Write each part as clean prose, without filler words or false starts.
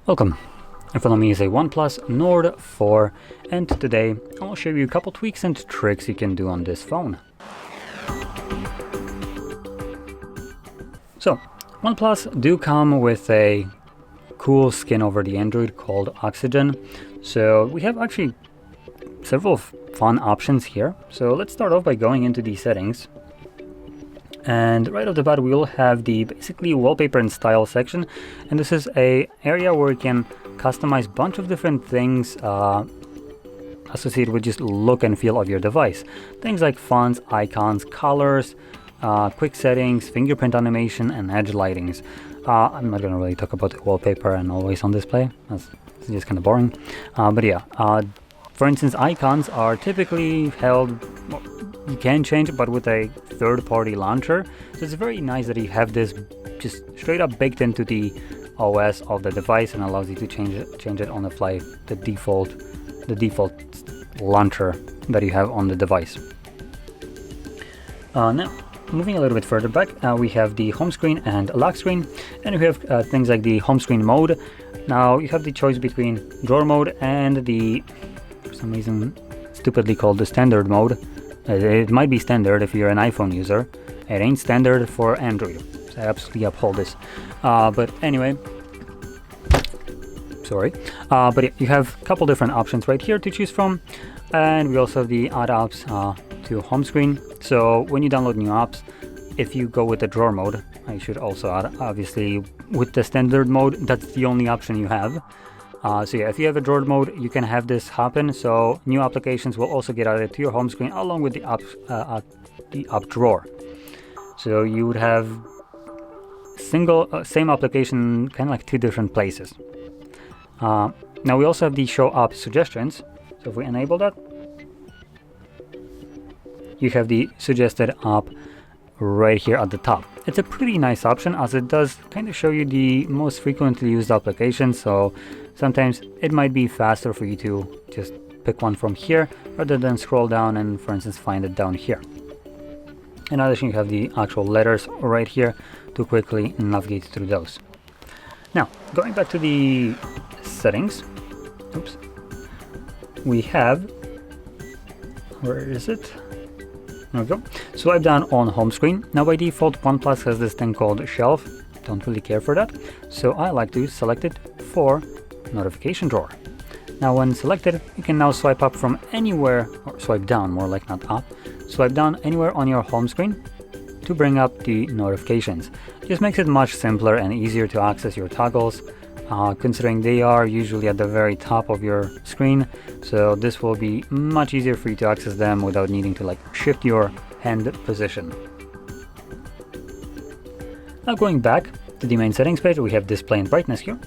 Welcome. In front of me is a OnePlus Nord 4, and today I'll show you a couple tweaks and tricks you can do on this phone. So, OnePlus do come with a cool skin over the Android called Oxygen. So we have actually several fun options here. So let's start off by going into the settings. And right off the bat, we'll have the basically wallpaper and style section, and this is a area where you can customize a bunch of different things associated with just look and feel of your device. Things like fonts, icons, colors, quick settings, fingerprint animation, and edge lightings. I'm not gonna really talk about the wallpaper and always on display. It's just kind of boring. But yeah, for instance, icons are typically held. You can change it, but with a third-party launcher. So it's very nice that you have this just straight up baked into the OS of the device and allows you to change it on the fly, the default launcher that you have on the device. Now, moving a little bit further back, we have the home screen and lock screen, and we have things like the home screen mode. Now you have the choice between drawer mode and the, for some reason, stupidly called the standard mode. It might be standard if you're an iPhone user. It ain't standard for Android. So I absolutely uphold this. But anyway, sorry. But you have a couple different options right here to choose from. And we also have the add apps to home screen. So when you download new apps, if you go with the drawer mode, I should also add, obviously, with the standard mode, that's the only option you have. So yeah, if you have a drawer mode, you can have this happen. So new applications will also get added to your home screen along with the app drawer. So you would have same application, kind of like two different places. Now we also have the show app suggestions. So if we enable that, you have the suggested app right here at the top. It's a pretty nice option as it does kind of show you the most frequently used applications. So sometimes it might be faster for you to just pick one from here rather than scroll down and, for instance, find it down here. In addition, you have the actual letters right here to quickly navigate through those. Now, going back to the settings, oops, we have, where is it? There we go. Swipe down on home screen. Now by default, OnePlus has this thing called shelf. Don't really care for that. So I like to select it for notification drawer. Now when selected, you can now swipe up from anywhere, or swipe down, more like not up. Swipe down anywhere on your home screen to bring up the notifications. Just makes it much simpler and easier to access your toggles, considering they are usually at the very top of your screen. So this will be much easier for you to access them without needing to shift your hand position. Now going back to the main settings page, we have display and brightness here.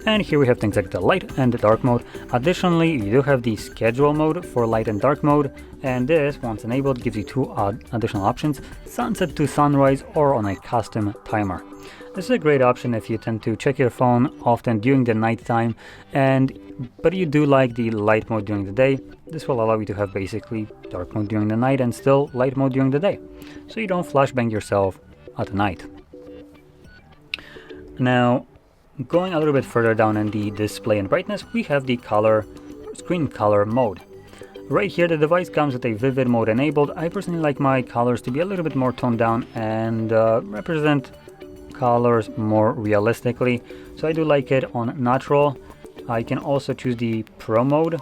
And here we have things like the light and the dark mode. Additionally, you do have the schedule mode for light and dark mode. And this, once enabled, gives you two additional options: sunset to sunrise or on a custom timer. This is a great option if you tend to check your phone often during the night time, but you do like the light mode during the day. This will allow you to have basically dark mode during the night and still light mode during the day, so you don't flashbang yourself at night. Now, going a little bit further down in the display and brightness, we have the screen color mode. Right here, the device comes with a vivid mode enabled. I personally like my colors to be a little bit more toned down and represent colors more realistically, so I do like it on natural. I can also choose the pro mode.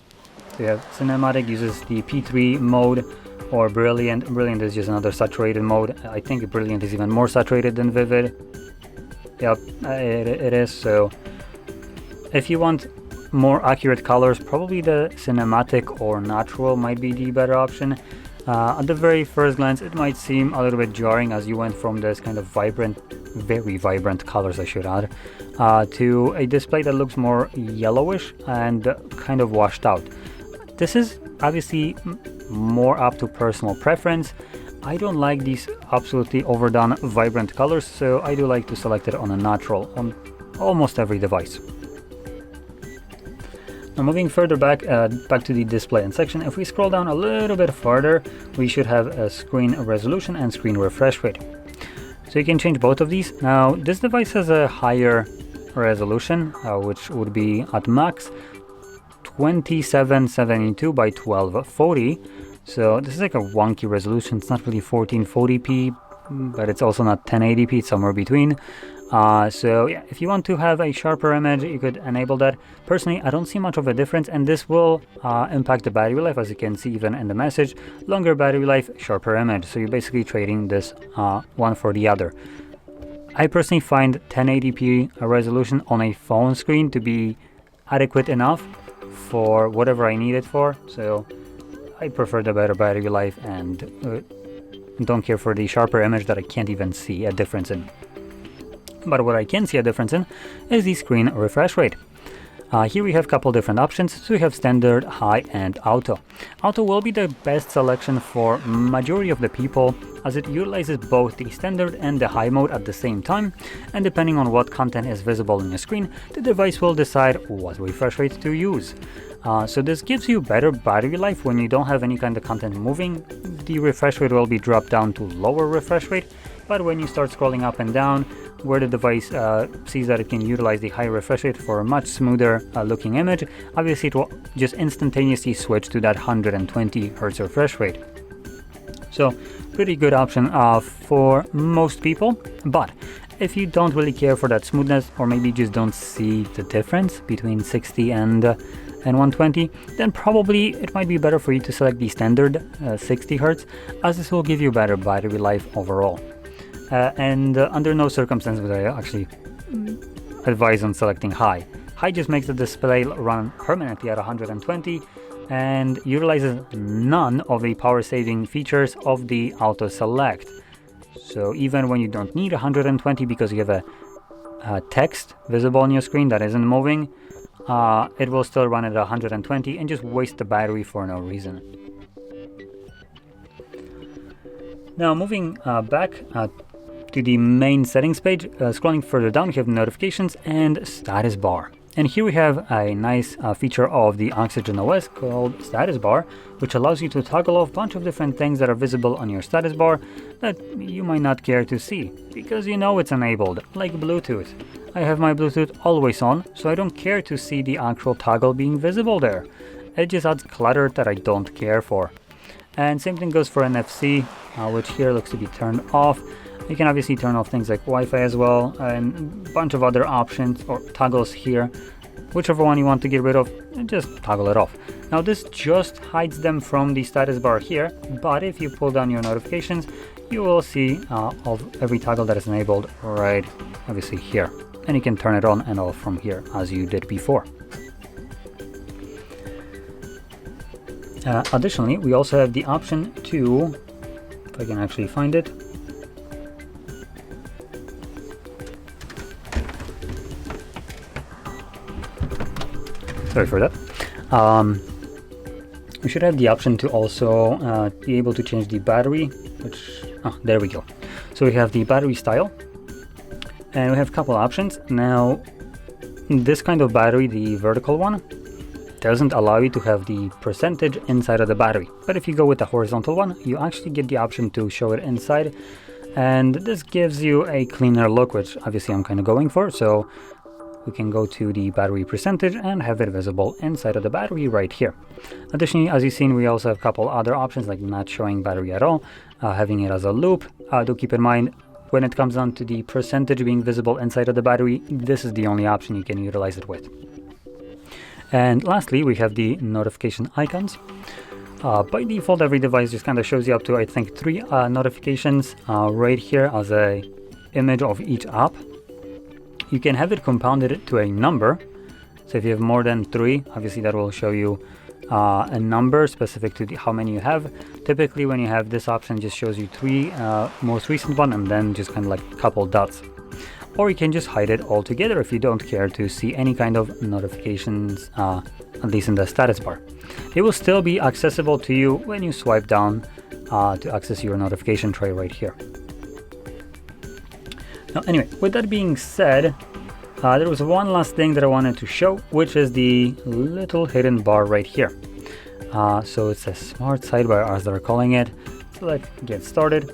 So you have cinematic, uses the P3 mode, or brilliant. Brilliant is just another saturated mode. I think brilliant is even more saturated than vivid. Yep, it is. So if you want more accurate colors, probably the cinematic or natural might be the better option. At the very first glance, it might seem a little bit jarring as you went from this kind of very vibrant colors, I should add, to a display that looks more yellowish and kind of washed out. This is obviously more up to personal preference. I don't like these absolutely overdone vibrant colors, so I do like to select it on a natural on almost every device. Now moving further back to the display and section, if we scroll down a little bit farther, we should have a screen resolution and screen refresh rate. So you can change both of these. Now this device has a higher resolution, which would be at max 2772 by 1240. So this is like a wonky resolution. It's not really 1440p, but it's also not 1080p, it's somewhere between. So yeah, if you want to have a sharper image, you could enable that. Personally, I don't see much of a difference, and this will impact the battery life, as you can see even in the message. Longer battery life, sharper image. So you're basically trading this one for the other. I personally find 1080p resolution on a phone screen to be adequate enough for whatever I need it for. So I prefer the better battery life and don't care for the sharper image that I can't even see a difference in. But what I can see a difference in is the screen refresh rate. Here we have a couple different options. So we have standard, high, and auto. Auto will be the best selection for majority of the people, as it utilizes both the standard and the high mode at the same time, and depending on what content is visible on your screen, the device will decide what refresh rate to use. So this gives you better battery life when you don't have any kind of content moving. The refresh rate will be dropped down to lower refresh rate, but when you start scrolling up and down, where the device sees that it can utilize the high refresh rate for a much smoother looking image, obviously it will just instantaneously switch to that 120 Hz refresh rate. So pretty good option for most people, but if you don't really care for that smoothness, or maybe just don't see the difference between 60 and 120, then probably it might be better for you to select the standard 60 Hz, as this will give you better battery life overall. And under no circumstances would I actually advise on selecting high. High just makes the display run permanently at 120 and utilizes none of the power saving features of the auto select. So even when you don't need 120 because you have a text visible on your screen that isn't moving, it will still run at 120 and just waste the battery for no reason. Now moving back to the main settings page, scrolling further down, we have notifications and status bar. And here we have a nice feature of the Oxygen OS called status bar, which allows you to toggle off a bunch of different things that are visible on your status bar that you might not care to see, because you know it's enabled, like Bluetooth. I have my Bluetooth always on, so I don't care to see the actual toggle being visible there. It just adds clutter that I don't care for. And same thing goes for NFC, which here looks to be turned off. You can obviously turn off things like Wi-Fi as well, and a bunch of other options or toggles here. Whichever one you want to get rid of, just toggle it off. Now this just hides them from the status bar here, but if you pull down your notifications, you will see of every toggle that is enabled right obviously here. And you can turn it on and off from here as you did before. Additionally, we also have the option to, if I can actually find it, sorry for that. We should have the option to also be able to change the battery, which, there we go. So we have the battery style, and we have a couple options. Now, this kind of battery, the vertical one, doesn't allow you to have the percentage inside of the battery. But if you go with the horizontal one, you actually get the option to show it inside, and this gives you a cleaner look, which obviously I'm kind of going for. So we can go to the battery percentage and have it visible inside of the battery right here. Additionally, as you've seen, we also have a couple other options, like not showing battery at all, having it as a loop. Do keep in mind, when it comes down to the percentage being visible inside of the battery, this is the only option you can utilize it with. And lastly, we have the notification icons. By default, every device just kind of shows you up to, I think, 3 notifications right here as a image of each app. You can have it compounded to a number. So if you have more than 3, obviously that will show you a number specific to how many you have. Typically when you have this option, it just shows you 3 most recent one, and then just kind of like a couple dots. Or you can just hide it altogether if you don't care to see any kind of notifications, at least in the status bar. They will still be accessible to you when you swipe down to access your notification tray right here. Now, anyway, with that being said, there was one last thing that I wanted to show, which is the little hidden bar right here. So it's a smart sidebar, as they're calling it. select get started,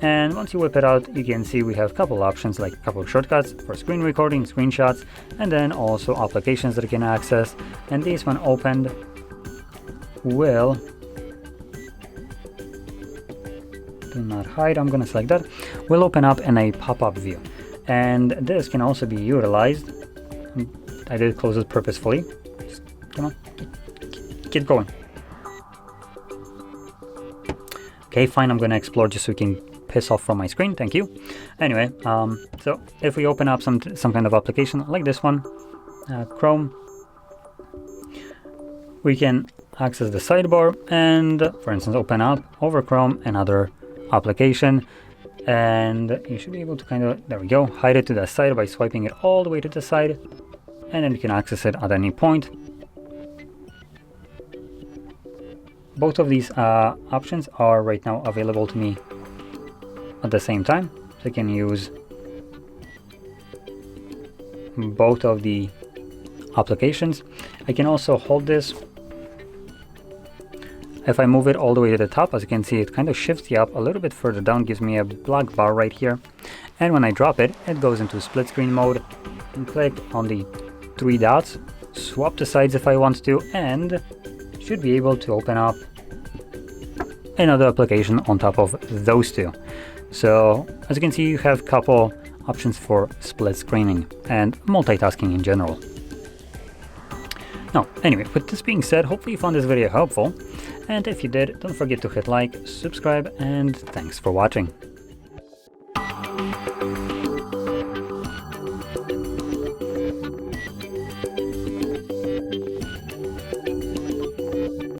and once you whip it out, you can see we have a couple options, like a couple of shortcuts for screen recording, screenshots, and then also applications that you can access. And this one opened will do not hide. I'm gonna select that. Will open up in a pop-up view, and this can also be utilized. I did close it purposefully. Just, come on, keep going. Okay, fine, I'm gonna explore just so we can piss off from my screen, thank you. Anyway, so if we open up some kind of application like this one, Chrome, we can access the sidebar and, for instance, open up over Chrome another application, and you should be able to kind of, there we go, hide it to the side by swiping it all the way to the side, and then you can access it at any point. Both of these options are right now available to me at the same time, so I can use both of the applications. I can also hold this. If I move it all the way to the top, as you can see, it kind of shifts you up a little bit further down, gives me a black bar right here. And when I drop it, it goes into split screen mode. And click on the three dots, swap the sides if I want to, and should be able to open up another application on top of those two. So as you can see, you have a couple options for split screening and multitasking in general. Now, anyway, with this being said, hopefully you found this video helpful, and if you did, don't forget to hit like, subscribe, and thanks for watching.